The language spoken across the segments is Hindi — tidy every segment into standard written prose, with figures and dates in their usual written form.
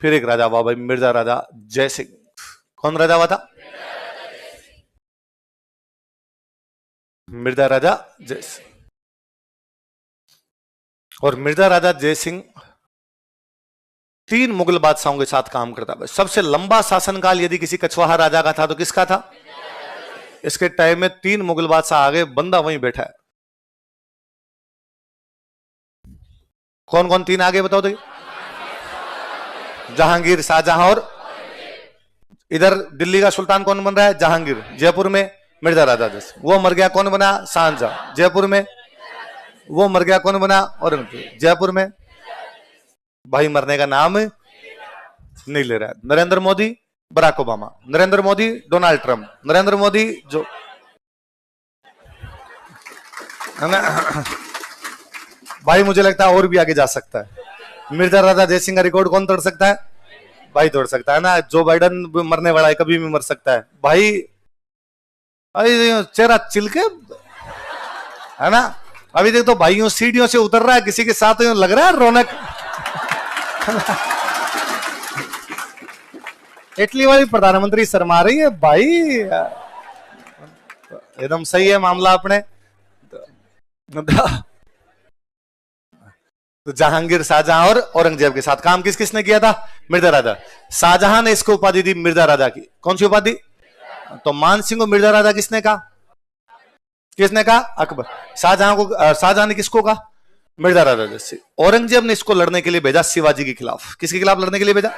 फिर एक राजा हुआ भाई, मिर्जा राजा जय सिंह। कौन राजा हुआ था? मिर्जा राजा जय सिंह। और मिर्जा राजा जय सिंह 3 मुगल बादशाहों के साथ काम करता है। सबसे लंबा शासनकाल यदि किसी कछवाहा राजा का था तो किसका था? इसके टाइम में 3 मुगल बादशाह आ गए, बंदा वहीं बैठा है। कौन कौन 3 आगे बताओ तो? जहांगीर, शाहजहां और इधर दिल्ली का सुल्तान कौन बन रहा है? जहांगीर। जयपुर में मिर्जा राजा जय सिंह। वो मर गया, कौन बना? शाहजहां। जयपुर में वो मर गया, कौन बना? औरंगजेब। जयपुर में भाई मरने का नाम नहीं ले रहा है। Narendra Modi, Barack Obama. Narendra Modi, Donald Trump. Narendra Modi जो है ना भाई, मुझे लगता है और भी आगे जा सकता है। मिर्जा राजा जय सिंह का रिकॉर्ड कौन तोड़ सकता है? भाई तोड़ सकता है ना। जो बाइडन मरने वाला है, कभी भी मर सकता है भाई। चेहरा चिलके है ना। अभी देख तो भाई सीढ़ियों से उतर रहा है, किसी के साथ लग रहा है रौनक। इटली वाली प्रधानमंत्री शर्मा रही है भाई, एकदम सही है मामला अपने। तो जहांगीर, शाहजहां और औरंगजेब के साथ काम किस किसने किया था? मिर्जा राजा। शाहजहां ने इसको उपाधि दी मिर्जा राजा की। कौन सी उपाधि? तो मान सिंह को मिर्जा राजा किसने कहा? किसने कहा? अकबर। शाहजहां को, शाहजहां ने किसको कहा? मिर्जा राजा जैसे। औरंगजेब ने इसको लड़ने के लिए भेजा शिवाजी के खिलाफ। किसके खिलाफ लड़ने के लिए भेजा?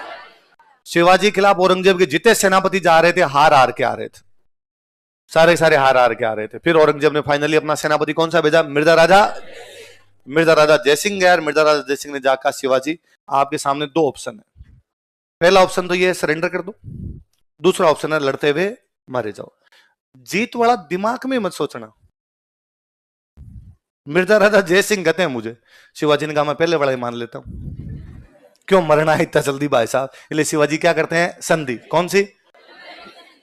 शिवाजी के खिलाफ। औरंगजेब के जितने सेनापति जा रहे थे हार हार के आ रहे थे, सारे हार हार के आ रहे थे। फिर औरंगजेब ने फाइनली अपना सेनापति कौन सा भेजा? मिर्जा राजा जय सिंह गया। मिर्जा राजा जय सिंह ने जाकर, शिवाजी आपके सामने 2 ऑप्शन है। पहला ऑप्शन तो ये सरेंडर कर दो, दूसरा ऑप्शन है लड़ते हुए मारे जाओ। जीत वाला दिमाग में मत सोचना। मिर्जा राजा जय सिंह कहते हैं मुझे, शिवाजी ने कहा मैं पहले बड़ा ही मान लेता हूं, क्यों मरना है इतना जल्दी भाई साहब। इसलिए शिवाजी क्या करते हैं? संधि। कौन सी?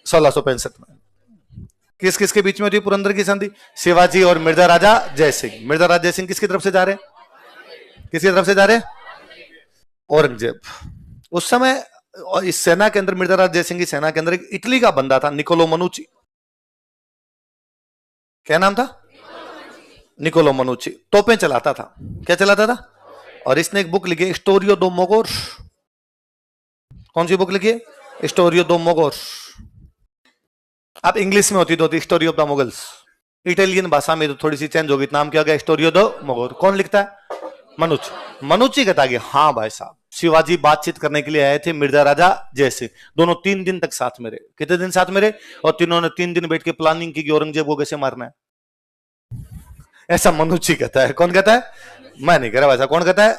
1665 में। किस किस के बीच में होती है पुरंदर की संधि? शिवाजी और मिर्जा राजा जय सिंह। मिर्जा राजा जय सिंह किसकी तरफ से जा रहे हैं? किसकी तरफ से जा रहे हैं? औरंगजेब। उस समय इस सेना के अंदर, मिर्जा राजा जय सिंह की सेना के अंदर एक इटली का बंदा था, निकोलो मनुची। क्या नाम था? निकोलो मनुची। तोपें चलाता था। क्या चलाता था? और इसने एक बुक लिखी, स्टोरियो दो मोगोर। कौन सी बुक लिखी है? स्टोरियो दो मोगोर। अब इंग्लिश में होती तो story of the Mughals, Italian भाषा में तो थोड़ी सी चेंज होगी, नाम क्या हो गया? स्टोरियो दो मोगोर। कौन लिखता है? मनुची। मनुची कहता कि हाँ भाई साहब, शिवाजी बातचीत करने के लिए आए थे मिर्जा राजा जय सिंह। दोनों 3 दिन तक साथ में रहे। कितने दिन साथ में रहे? और तीनों ने 3 दिन बैठ के प्लानिंग की कि औरंगजेब को कैसे मारना है। ऐसा मनुची कहता है। कौन कहता है? मैं नहीं कह रहा वैसा। कौन कहता है?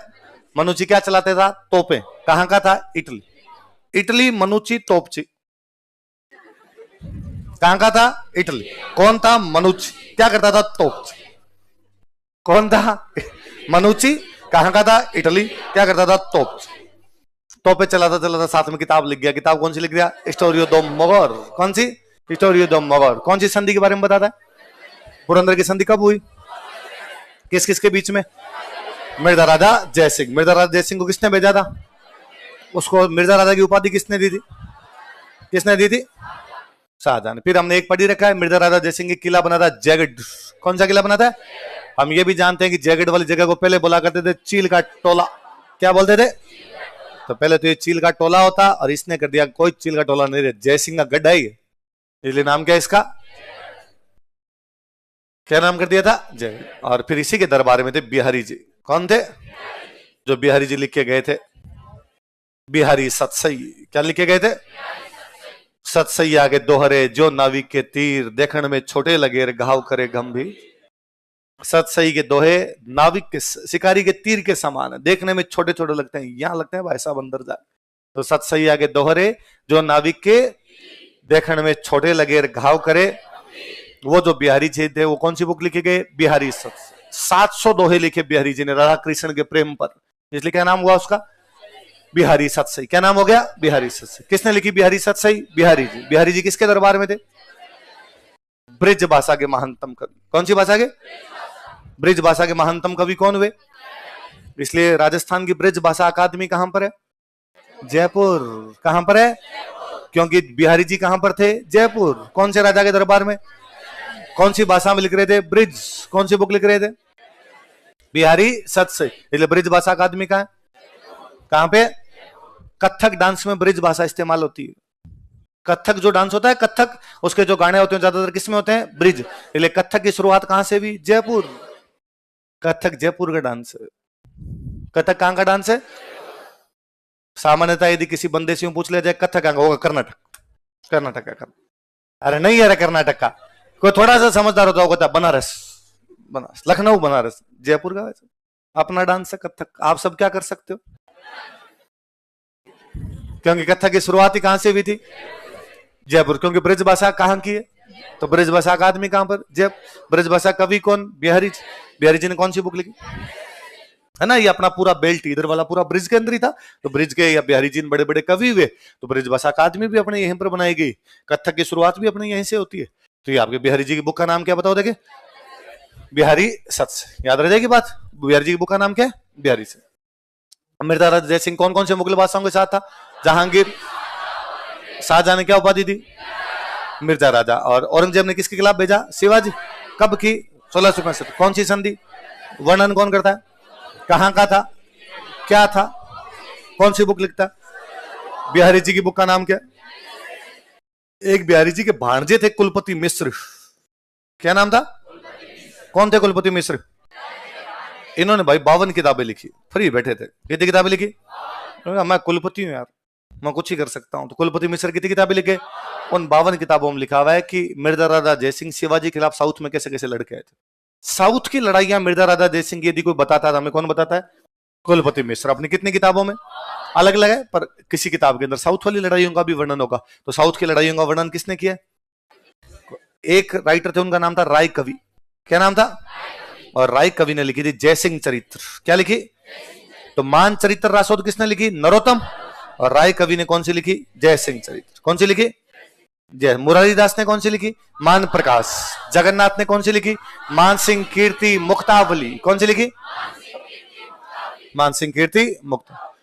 मनुची। क्या चलाते था? तोपें। कहां का था? इटली। इटली मनुची तोपची। कहां का था? इटली। कौन था? मनुची। क्या करता था? तोपची। कौन था? मनुची। कहां का था? इटली। क्या करता था? तोपची। तोपे चलाता चलाता साथ में किताब लिख गया। किताब कौन सी लिख गया? स्टोरियो दो मोगोर। कौन सी? स्टोरियो दो मोगोर। कौन सी संधि के बारे में बताता है? पुरंदर की संधि कब हुई? किस किस के बीच में? मिर्जा राजा जय सिंह। मिर्जा राजा जय सिंह को किसने भेजा था? उसको मिर्जा राजा की उपाधि किसने दी थी? किसने दी थी? शाहजहां ने। फिर हमने एक पढ़ी रखा है, मिर्जा राजा जय सिंह की किला बना था जयगढ़। कौन सा किला बना था? हम ये भी जानते हैं कि जयगढ़ वाली जगह को पहले बोला करते थे चील का टोला। क्या बोलते थे? तो पहले तो ये चील का टोला होता, और इसने कर दिया कोई चील का टोला नहीं रहे, जय सिंह का गड्ढा ही है, इसलिए नाम क्या है इसका? क्या नाम कर दिया था? जय। और फिर इसी के दरबार में थे बिहारी जी। कौन थे? जो बिहारी जी लिख के गए थे, बिहारी सतसई। क्या लिख के गए थे? सतसैया के दोहरे जो नाविक के तीर, देखने में छोटे लगे घाव करे गंभीर। सतसई के दोहे नाविक के, शिकारी के तीर के समान है, देखने में छोटे छोटे लगते हैं, यहां लगते हैं भाई साहब अंदर जाए। तो सतसैया के दोहरे जो नाविक के, देखने में छोटे लगे घाव करे। वो जो बिहारी जी थे, वो कौन सी बुक लिखे गए? बिहारी सतसई। 700 दोहे लिखे बिहारी जी ने राधा कृष्ण के प्रेम पर, इसलिए क्या नाम हुआ उसका? बिहारी सतसई। क्या नाम हो गया? बिहारी सतसई। किसने लिखी बिहारी सतसई? बिहारी जी। बिहारी जी किसके दरबार में थे? ब्रिज भाषा के महानतम कवि। कौन सी भाषा के? ब्रिज भाषा के महानतम कवि कौन हुए? इसलिए राजस्थान की ब्रिज भाषा अकादमी कहां पर है? जयपुर। कहां पर है? क्योंकि बिहारी जी कहां पर थे? जयपुर। कौन से राजा के दरबार में? कौन सी भाषा में लिख रहे थे? ब्रिज। कौन सी बुक लिख रहे थे? बिहारी सत्सई। इसलिए ब्रिज भाषा अकादमी कहां है? कहां पे? कथक डांस में ब्रिज भाषा इस्तेमाल होती है। कथक जो डांस होता है, कथक, उसके जो गाने होते हैं ज्यादातर किस में होते हैं? ब्रिज। इसलिए कथक की शुरुआत कहां से हुई? जयपुर। कथक जयपुर का डांस है। कथक कहां का डांस है? सामान्यतः यदि किसी बंदे से पूछ लिया जाए कथक कहां का, होगा कर्नाटक। कर्नाटक का। अरे नहीं यार, कर्नाटक का। कोई थोड़ा सा समझदार होता होगा बनारस। बनारस, लखनऊ, बनारस। जयपुर का अपना डांस है कथक। आप सब क्या कर सकते हो? क्योंकि कथक की शुरुआत ही कहां से हुई थी? जयपुर। क्योंकि ब्रिज भाषा कहां की है? तो ब्रिज भाषा अकादमी कहां पर? जय। ब्रिज भाषा कवि कौन? बिहारी जी। बिहारी जी ने कौन सी बुक लिखी है ना? ये अपना पूरा बेल्ट इधर वाला पूरा ब्रिज के अंदर ही था, तो ब्रिज के या बिहारी जी बड़े बड़े कवि हुए, तो ब्रिज भाषा अकादमी भी अपने यहीं पर बनाई गई। कथक की शुरुआत भी अपने यहीं से होती है। तो ये आपके बिहारी जी की बुक का नाम क्या बताओ? देखिए, बिहारी सत्स। याद रह जाएगी बात। बिहारी जी की बुक का नाम क्या है? बिहारी से। मिर्जा राजा जय सिंह कौन कौन से मुगल बादशाहों के साथ था? जहांगीर। शाहजहां ने क्या उपाधि दी? मिर्जा राजा। और औरंगजेब ने किसके खिलाफ भेजा? शिवाजी। कब की? 1665। कौन सी संधि? वर्णन कौन करता है? कहां का था? क्या था? कौन सी बुक लिखता है? बिहारी जी की बुक का नाम क्या? एक बिहारी जी के भांजे थे कुलपति मिश्र। क्या नाम था? कौन थे कुलपति मिश्र? इन्होंने भाई 52 किताबें लिखी। फ्री बैठे थे। कितनी किताबें लिखी? मैं कुलपति हूं यार, मैं कुछ ही कर सकता हूं। तो कुलपति मिश्र कितनी किताबें लिखे? उन 52 किताबों में लिखा हुआ है कि मिर्जा राजा जयसिंह शिवाजी के खिलाफ साउथ में कैसे कैसे लड़के आए थे। साउथ की लड़ाइयां मिर्जा राजा जयसिंह की यदि कोई बताता था, हमें कौन बताता है? कुलपति मिश्र। अपनी कितनी किताबों में? अलग अलग है, पर किसी किताब के अंदर साउथ वाली लड़ाइयों का भी वर्णन होगा। तो साउथ की लड़ाइयों का वर्णन किसने किया? एक राइटर थे, उनका नाम था राय कवि। क्या नाम था? और राय कवि ने लिखी थी जयसिंह चरित्र। क्या लिखी? तो मान चरित्र रासोद किसने लिखी? नरोत्तम। और राय कवि ने कौन सी लिखी? जयसिंह चरित्र। कौन सी लिखी? जय। मुरारीदास ने कौन सी लिखी? मान प्रकाश। जगन्नाथ ने कौन सी लिखी? मानसिंह कीर्ति मुक्तावली। कौन सी लिखी? मानसिंह कीर्ति मुक्ता।